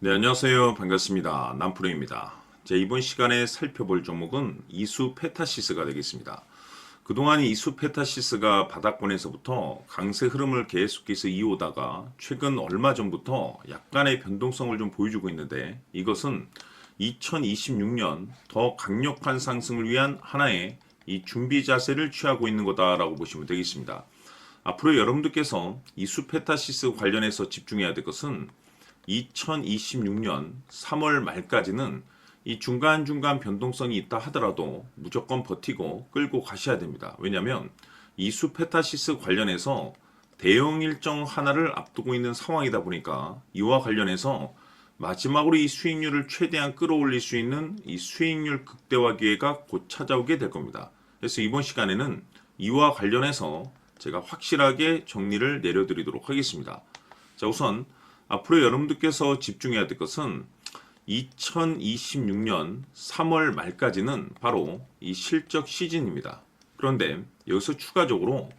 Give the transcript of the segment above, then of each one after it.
네, 안녕하세요. 반갑습니다. 남프로입니다. 이번 시간에 살펴볼 종목은 이수페타시스가 되겠습니다. 그동안 이수페타시스가 바닥권에서부터 강세 흐름을 계속해서 이어오다가 최근 얼마 전부터 약간의 변동성을 좀 보여주고 있는데, 이것은 2026년 더 강력한 상승을 위한 하나의 이 준비 자세를 취하고 있는 거다라고 보시면 되겠습니다. 앞으로 여러분들께서 이수페타시스 관련해서 집중해야 될 것은 2026년 3월 말까지는 이 중간중간 변동성이 있다 하더라도 무조건 버티고 끌고 가셔야 됩니다. 왜냐하면 이수페타시스 관련해서 대응 일정 하나를 앞두고 있는 상황이다 보니까 이와 관련해서 마지막으로 이 수익률을 최대한 끌어올릴 수 있는 이 수익률 극대화 기회가 곧 찾아오게 될 겁니다. 그래서 이번 시간에는 이와 관련해서 제가 확실하게 정리를 내려드리도록 하겠습니다. 자, 우선 앞으로 여러분들께서 집중해야 될 것은 2026년 3월 말까지는 바로 이 실적 시즌입니다. 그런데 여기서 추가적으로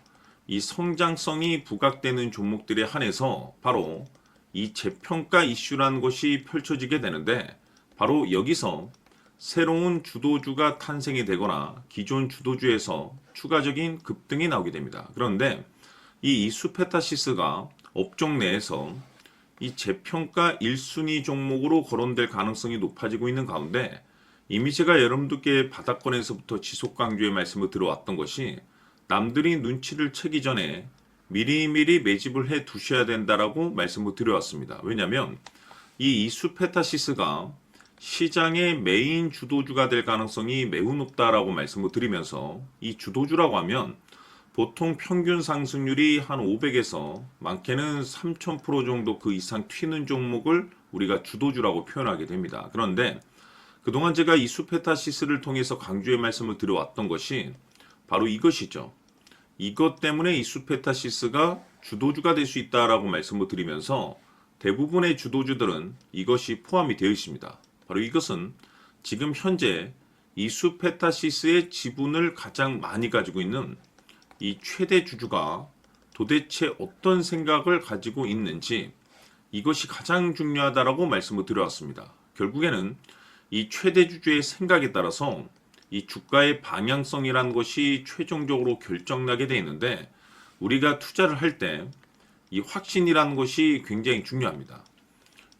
이 성장성이 부각되는 종목들에 한해서 바로 이 재평가 이슈라는 것이 펼쳐지게 되는데, 바로 여기서 새로운 주도주가 탄생이 되거나 기존 주도주에서 추가적인 급등이 나오게 됩니다. 그런데 이 이수페타시스가 업종 내에서 이 재평가 1순위 종목으로 거론될 가능성이 높아지고 있는 가운데, 이미 제가 여러분들께 바닥권에서부터 지속 강조의 말씀을 들어왔던 것이 남들이 눈치를 채기 전에 미리미리 매집을 해 두셔야 된다라고 말씀을 드려왔습니다. 왜냐하면 이 이수페타시스가 시장의 메인 주도주가 될 가능성이 매우 높다라고 말씀을 드리면서, 이 주도주라고 하면 보통 평균 상승률이 한 500에서 많게는 3000% 정도 그 이상 튀는 종목을 우리가 주도주라고 표현하게 됩니다. 그런데 그동안 제가 이수페타시스를 통해서 강조의 말씀을 드려왔던 것이 바로 이것이죠. 이것 때문에 이수페타시스가 주도주가 될 수 있다라고 말씀을 드리면서 대부분의 주도주들은 이것이 포함이 되어 있습니다. 바로 이것은 지금 현재 이수페타시스의 지분을 가장 많이 가지고 있는 이 최대 주주가 도대체 어떤 생각을 가지고 있는지, 이것이 가장 중요하다라고 말씀을 드려왔습니다. 결국에는 이 최대 주주의 생각에 따라서 이 주가의 방향성이라는 것이 최종적으로 결정나게 되어 있는데, 우리가 투자를 할 때 이 확신이라는 것이 굉장히 중요합니다.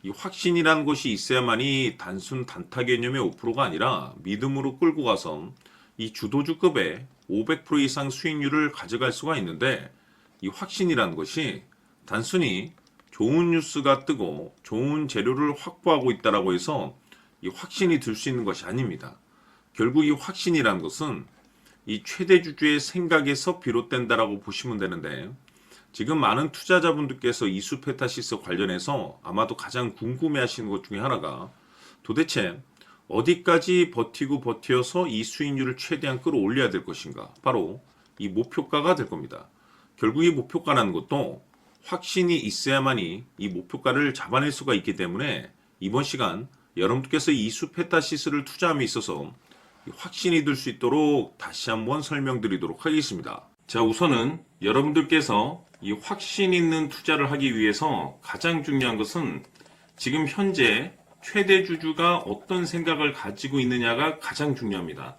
이 확신이라는 것이 있어야만이 단순 단타 개념의 5%가 아니라 믿음으로 끌고 가서 이 주도주급의 500% 이상 수익률을 가져갈 수가 있는데, 이 확신이라는 것이 단순히 좋은 뉴스가 뜨고 좋은 재료를 확보하고 있다라고 해서 이 확신이 들 수 있는 것이 아닙니다. 결국 이 확신이라는 것은 이 최대 주주의 생각에서 비롯된다라고 보시면 되는데, 지금 많은 투자자분들께서 이수페타시스 관련해서 아마도 가장 궁금해하시는 것 중에 하나가 도대체 어디까지 버티고 버텨서 이 수익률을 최대한 끌어올려야 될 것인가, 바로 이 목표가가 될 겁니다. 결국 이 목표가라는 것도 확신이 있어야만이 이 목표가를 잡아낼 수가 있기 때문에 이번 시간 여러분들께서 이수페타시스를 투자함에 있어서 확신이 들 수 있도록 다시 한번 설명드리도록 하겠습니다. 자, 우선은 여러분들께서 이 확신 있는 투자를 하기 위해서 가장 중요한 것은 지금 현재 최대 주주가 어떤 생각을 가지고 있느냐가 가장 중요합니다.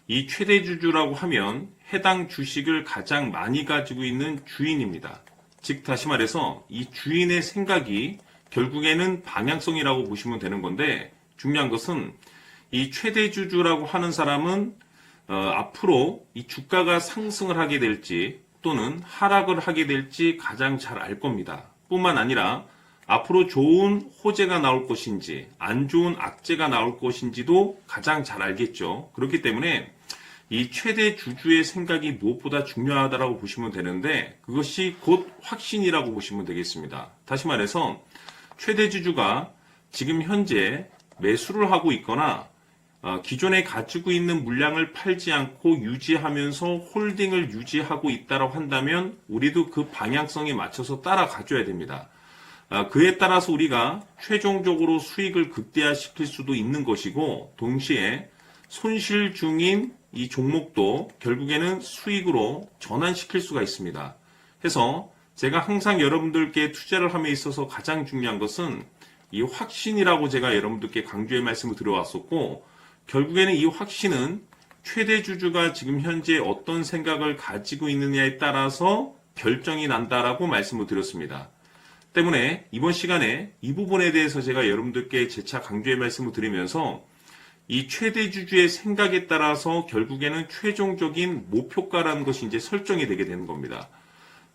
이 최대 주주라고 하면 해당 주식을 가장 많이 가지고 있는 주인입니다. 즉 다시 말해서 이 주인의 생각이 결국에는 방향성이라고 보시면 되는 건데, 중요한 것은 이 최대 주주라고 하는 사람은 앞으로 이 주가가 상승을 하게 될지 또는 하락을 하게 될지 가장 잘 알 겁니다. 뿐만 아니라 앞으로 좋은 호재가 나올 것인지 안 좋은 악재가 나올 것인지도 가장 잘 알겠죠. 그렇기 때문에 이 최대 주주의 생각이 무엇보다 중요하다고 보시면 되는데, 그것이 곧 확신이라고 보시면 되겠습니다. 다시 말해서 최대 주주가 지금 현재 매수를 하고 있거나 기존에 가지고 있는 물량을 팔지 않고 유지하면서 홀딩을 유지하고 있다고 한다면 우리도 그 방향성에 맞춰서 따라가줘야 됩니다. 그에 따라서 우리가 최종적으로 수익을 극대화시킬 수도 있는 것이고, 동시에 손실 중인 이 종목도 결국에는 수익으로 전환시킬 수가 있습니다. 해서 제가 항상 여러분들께 투자를 함에 있어서 가장 중요한 것은 이 확신이라고 제가 여러분들께 강조의 말씀을 드려왔었고, 결국에는 이 확신은 최대 주주가 지금 현재 어떤 생각을 가지고 있느냐에 따라서 결정이 난다라고 말씀을 드렸습니다. 때문에 이번 시간에 이 부분에 대해서 제가 여러분들께 재차 강조의 말씀을 드리면서 이 최대 주주의 생각에 따라서 결국에는 최종적인 목표가라는 것이 이제 설정이 되게 되는 겁니다.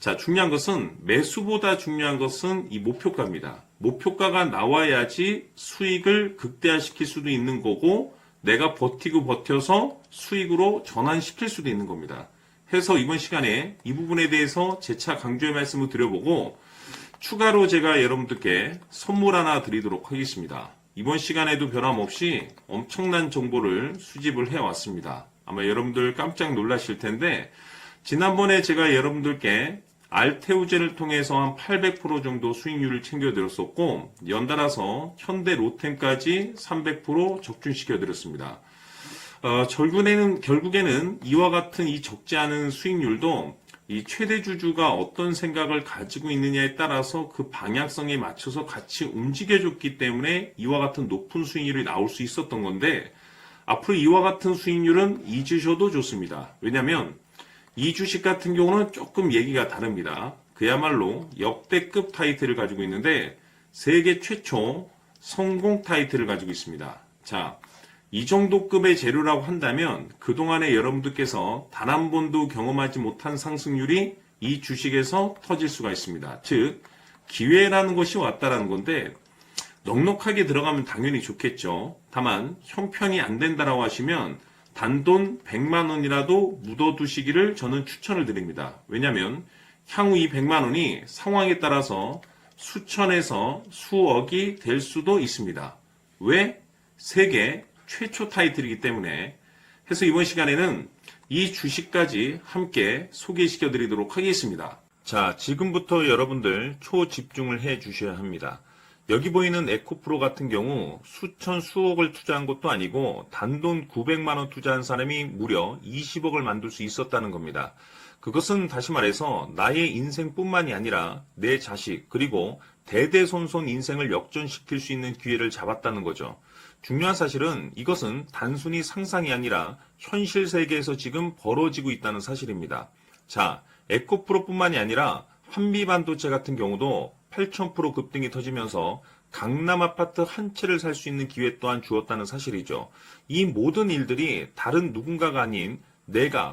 자, 중요한 것은 매수보다 중요한 것은 이 목표가입니다. 목표가가 나와야지 수익을 극대화시킬 수도 있는 거고 내가 버티고 버텨서 수익으로 전환시킬 수도 있는 겁니다. 해서 이번 시간에 이 부분에 대해서 재차 강조의 말씀을 드려보고 추가로 제가 여러분들께 선물 하나 드리도록 하겠습니다. 이번 시간에도 변함없이 엄청난 정보를 수집을 해왔습니다. 아마 여러분들 깜짝 놀라실 텐데 지난번에 제가 여러분들께 알테우제를 통해서 한 800% 정도 수익률을 챙겨드렸었고 연달아서 현대 로템까지 300% 적중시켜드렸습니다. 결국에는 이와 같은 이 적지 않은 수익률도 이 최대 주주가 어떤 생각을 가지고 있느냐에 따라서 그 방향성에 맞춰서 같이 움직여줬기 때문에 이와 같은 높은 수익률이 나올 수 있었던 건데 앞으로 이와 같은 수익률은 잊으셔도 좋습니다. 왜냐하면 이 주식 같은 경우는 조금 얘기가 다릅니다. 그야말로 역대급 타이틀을 가지고 있는데 세계 최초 성공 타이틀을 가지고 있습니다. 자, 이 정도 급의 재료라고 한다면 그동안에 여러분들께서 단 한 번도 경험하지 못한 상승률이 이 주식에서 터질 수가 있습니다. 즉 기회라는 것이 왔다라는 건데 넉넉하게 들어가면 당연히 좋겠죠. 다만 형편이 안 된다라고 하시면 단돈 100만 원이라도 묻어두시기를 저는 추천을 드립니다. 왜냐하면 향후 이 100만 원이 상황에 따라서 수천에서 수억이 될 수도 있습니다. 왜? 세계 최초 타이틀이기 때문에. 해서 이번 시간에는 이 주식까지 함께 소개시켜 드리도록 하겠습니다. 자, 지금부터 여러분들 초집중을 해 주셔야 합니다. 여기 보이는 에코프로 같은 경우 수천 수억을 투자한 것도 아니고 단돈 900만 원 투자한 사람이 무려 20억을 만들 수 있었다는 겁니다. 그것은 다시 말해서 나의 인생뿐만이 아니라 내 자식 그리고 대대손손 인생을 역전시킬 수 있는 기회를 잡았다는 거죠. 중요한 사실은 이것은 단순히 상상이 아니라 현실 세계에서 지금 벌어지고 있다는 사실입니다. 자, 에코프로뿐만이 아니라 한미반도체 같은 경우도 8,000% 급등이 터지면서 강남 아파트 한 채를 살 수 있는 기회 또한 주었다는 사실이죠. 이 모든 일들이 다른 누군가가 아닌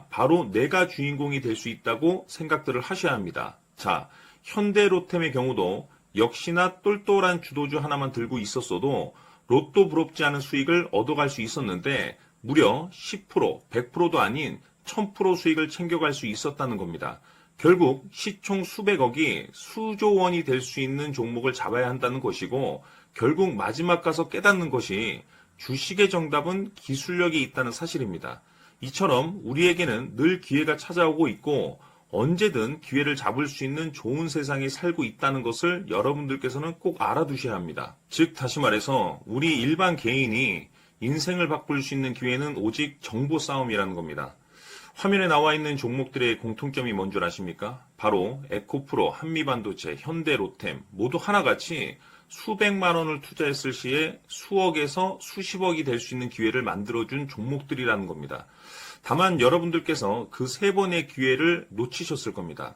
바로 내가 주인공이 될 수 있다고 생각들을 하셔야 합니다. 자, 현대로템의 경우도 역시나 똘똘한 주도주 하나만 들고 있었어도 로또 부럽지 않은 수익을 얻어갈 수 있었는데 무려 10%, 100%도 아닌 1000% 수익을 챙겨갈 수 있었다는 겁니다. 결국 시총 수백억이 수조 원이 될 수 있는 종목을 잡아야 한다는 것이고 결국 마지막 가서 깨닫는 것이 주식의 정답은 기술력이 있다는 사실입니다. 이처럼 우리에게는 늘 기회가 찾아오고 있고 언제든 기회를 잡을 수 있는 좋은 세상에 살고 있다는 것을 여러분들께서는 꼭 알아두셔야 합니다. 즉 다시 말해서 우리 일반 개인이 인생을 바꿀 수 있는 기회는 오직 정보 싸움이라는 겁니다. 화면에 나와 있는 종목들의 공통점이 뭔 줄 아십니까? 바로 에코프로, 한미반도체, 현대로템 모두 하나같이 수백만 원을 투자했을 시에 수억에서 수십억이 될 수 있는 기회를 만들어준 종목들이라는 겁니다. 다만 여러분들께서 그 세 번의 기회를 놓치셨을 겁니다.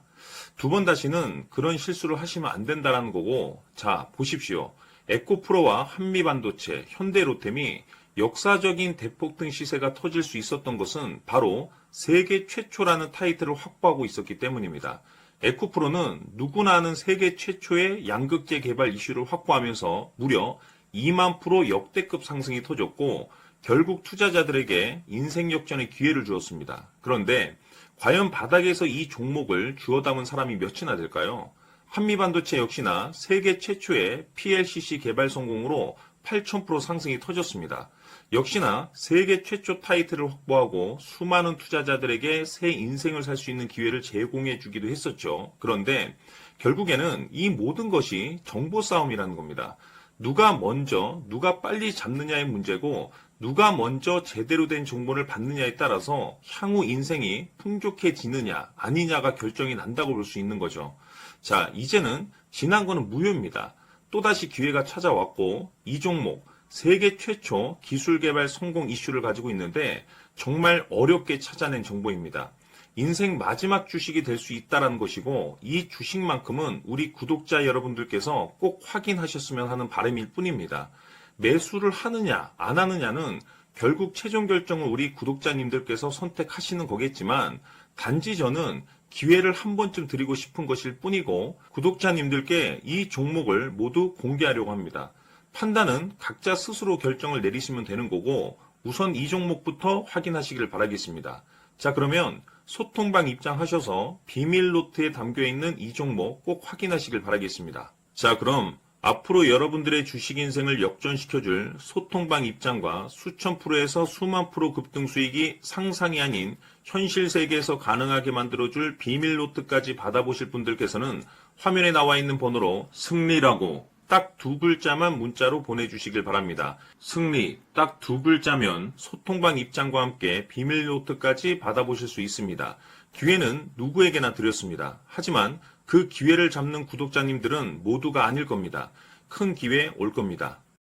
두 번 다시는 그런 실수를 하시면 안 된다는 거고, 자 보십시오. 에코프로와 한미반도체, 현대로템이 역사적인 대폭등 시세가 터질 수 있었던 것은 바로 세계 최초라는 타이틀을 확보하고 있었기 때문입니다. 에코프로는 누구나 아는 세계 최초의 양극재 개발 이슈를 확보하면서 무려 2만 프로 역대급 상승이 터졌고 결국 투자자들에게 인생 역전의 기회를 주었습니다. 그런데 과연 바닥에서 이 종목을 주워 담은 사람이 몇이나 될까요? 한미반도체 역시나 세계 최초의 PLCC 개발 성공으로 8,000% 상승이 터졌습니다. 역시나 세계 최초 타이틀을 확보하고 수많은 투자자들에게 새 인생을 살 수 있는 기회를 제공해 주기도 했었죠. 그런데 결국에는 이 모든 것이 정보 싸움이라는 겁니다. 누가 먼저, 누가 빨리 잡느냐의 문제고 누가 먼저 제대로 된 정보를 받느냐에 따라서 향후 인생이 풍족해지느냐 아니냐가 결정이 난다고 볼 수 있는 거죠. 자, 이제는 지난 거는 무효입니다. 또다시 기회가 찾아왔고 이 종목 세계 최초 기술 개발 성공 이슈를 가지고 있는데 정말 어렵게 찾아낸 정보입니다. 인생 마지막 주식이 될 수 있다는 것이고 이 주식만큼은 우리 구독자 여러분들께서 꼭 확인하셨으면 하는 바람일 뿐입니다. 매수를 하느냐 안 하느냐는 결국 최종 결정을 우리 구독자님들께서 선택하시는 거겠지만 단지 저는 기회를 한 번쯤 드리고 싶은 것일 뿐이고 구독자님들께 이 종목을 모두 공개하려고 합니다. 판단은 각자 스스로 결정을 내리시면 되는 거고 우선 이 종목부터 확인하시길 바라겠습니다. 자, 그러면 소통방 입장하셔서 비밀 노트에 담겨있는 이 종목 꼭 확인하시길 바라겠습니다. 자, 그럼 앞으로 여러분들의 주식 인생을 역전시켜줄 소통방 입장과 수천 프로에서 수만 프로 급등 수익이 상상이 아닌 현실 세계에서 가능하게 만들어줄 비밀 노트까지 받아보실 분들께서는 화면에 나와 있는 번호로 승리라고 딱 2글자만 문자로 보내주시길 바랍니다. 승리 딱 2글자면 소통방 입장과 함께 비밀 노트까지 받아보실 수 있습니다. 기회는 누구에게나 드렸습니다. 하지만 그 기회를 잡는 구독자님들은 모두가 아닐 겁니다. 큰 기회 올 겁니다.